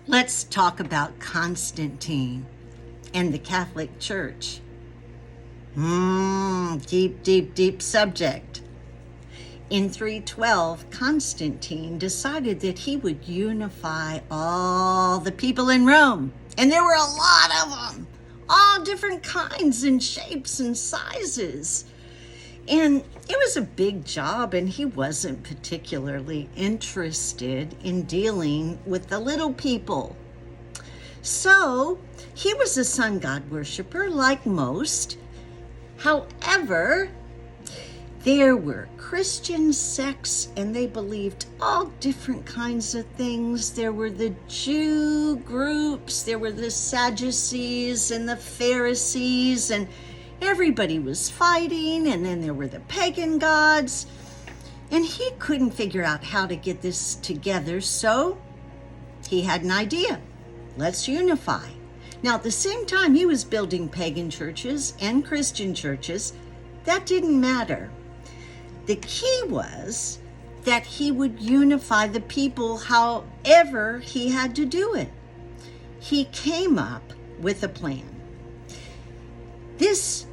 Let's talk about Constantine and the Catholic Church. Deep subject. In 312, Constantine decided that he would unify all the people in Rome. And there were a lot of them, all different kinds and shapes and sizes. And it was a big job, and he wasn't particularly interested in dealing with the little people. So he was a sun god worshiper like most. However, there were Christian sects, and they believed all different kinds of things. There were the Jew groups, there were the Sadducees and the Pharisees, and everybody was fighting. And then there were the pagan gods. And he couldn't figure out how to get this together, so he had an idea. Let's unify. Now, at the same time he was building pagan churches and Christian churches, that didn't matter. The key was that he would unify the people however he had to do it. He came up with a plan. This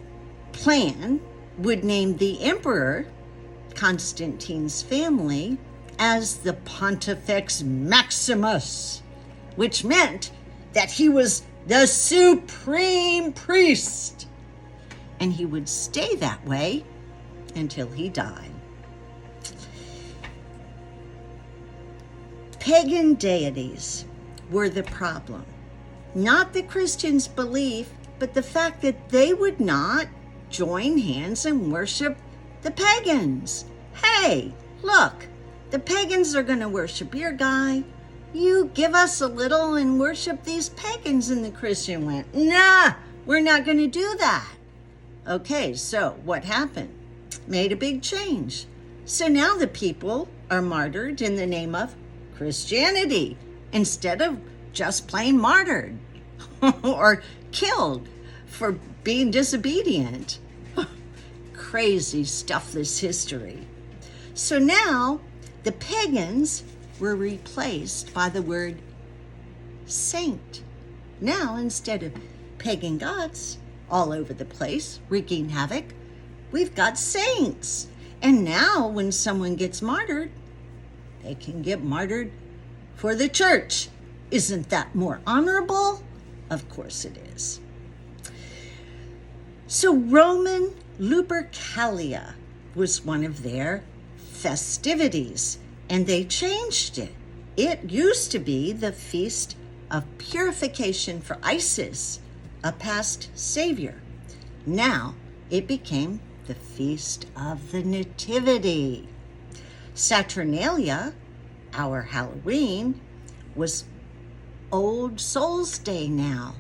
plan would name the emperor, Constantine's family, as the Pontifex Maximus, which meant that he was the supreme priest. And he would stay that way until he died. Pagan deities were the problem. Not the Christians' belief, but the fact that they would not join hands and worship the pagans. Hey, look, the pagans are going to worship your guy. You give us a little and worship these pagans. And the Christian went, nah, we're not going to do that. Okay, so what happened? Made a big change. So now the people are martyred in the name of Christianity instead of just plain martyred or killed for being disobedient. Crazy stuff, this history. So now the pagans were replaced by the word saint. Now, instead of pagan gods all over the place wreaking havoc, we've got saints. And now when someone gets martyred, they can get martyred for the church. Isn't that more honorable? Of course it is. So Roman Lupercalia was one of their festivities, and they changed it. It used to be the Feast of Purification for Isis, a past savior. Now it became the Feast of the Nativity. Saturnalia, our Halloween, was Old Souls Day now.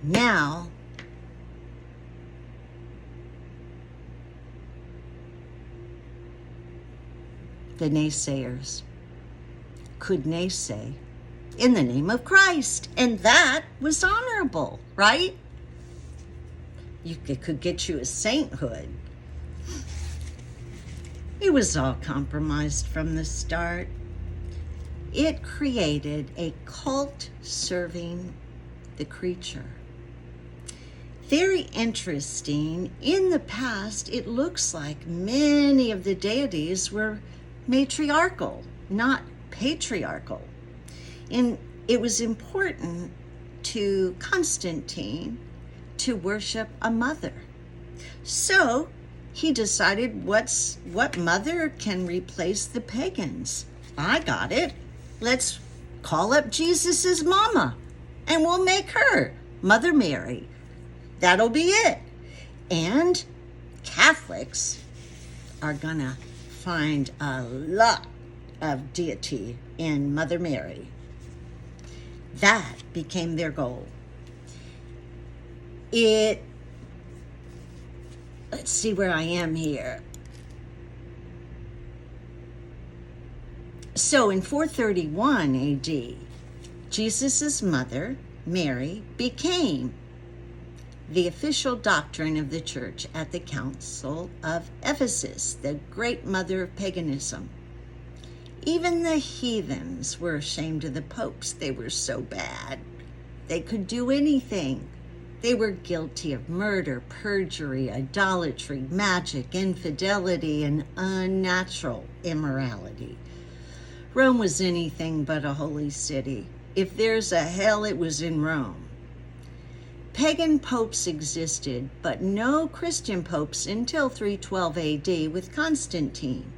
Now, the naysayers could naysay in the name of Christ, and that was honorable, right? It could get you a sainthood. It was all compromised from the start. It created a cult serving the creature. Very interesting. In the past, it looks like many of the deities were matriarchal, not patriarchal. And it was important to Constantine to worship a mother. So he decided what mother can replace the pagans. I got it. Let's call up Jesus's mama, and we'll make her Mother Mary. That'll be it. And Catholics are gonna find a lot of deity in Mother Mary. That became their goal. Let's see where I am here. So in 431 AD, Jesus' mother, Mary, became the official doctrine of the church at the Council of Ephesus, the great mother of paganism. Even the heathens were ashamed of the popes. They were so bad. They could do anything. They were guilty of murder, perjury, idolatry, magic, infidelity, and unnatural immorality. Rome was anything but a holy city. If there's a hell, it was in Rome. Pagan popes existed, but no Christian popes until 312 AD with Constantine.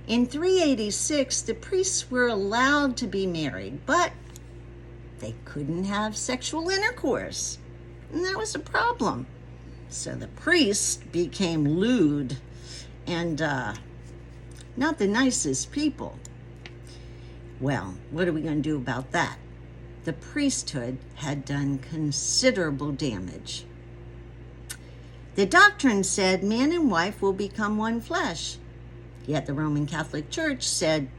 In 386, the priests were allowed to be married, but they couldn't have sexual intercourse, and that was a problem. So the priests became lewd and not the nicest people. Well, what are we going to do about that? The priesthood had done considerable damage. The doctrine said man and wife will become one flesh. Yet the Roman Catholic Church said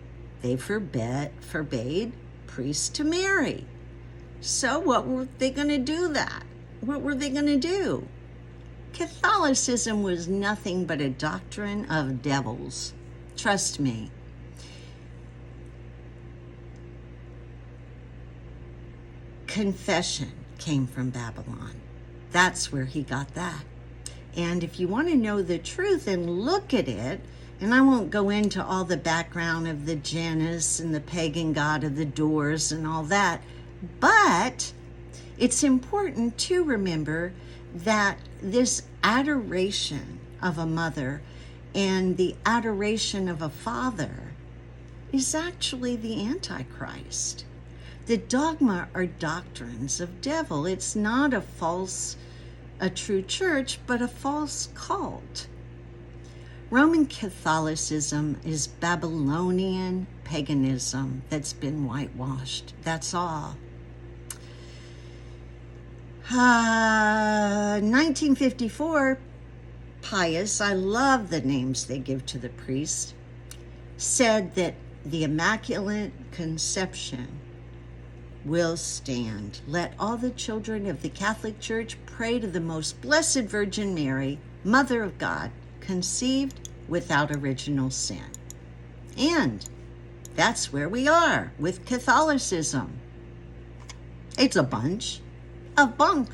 they forbade priests to marry. So what were they going to do that? What were they going to do? Catholicism was nothing but a doctrine of devils. Trust me. Confession came from Babylon. That's where he got that. And if you want to know the truth and look at it, and I won't go into all the background of the Janus and the pagan god of the doors and all that, but it's important to remember that this adoration of a mother and the adoration of a father is actually the Antichrist. The dogma are doctrines of devil. It's not a true church, but a false cult. Roman Catholicism is Babylonian paganism that's been whitewashed. That's all. 1954, Pius, I love the names they give to the priests, said that the Immaculate Conception will stand. Let all the children of the Catholic Church pray to the most blessed Virgin Mary, Mother of God, conceived without original sin. And that's where we are with Catholicism. It's a bunch of bunk.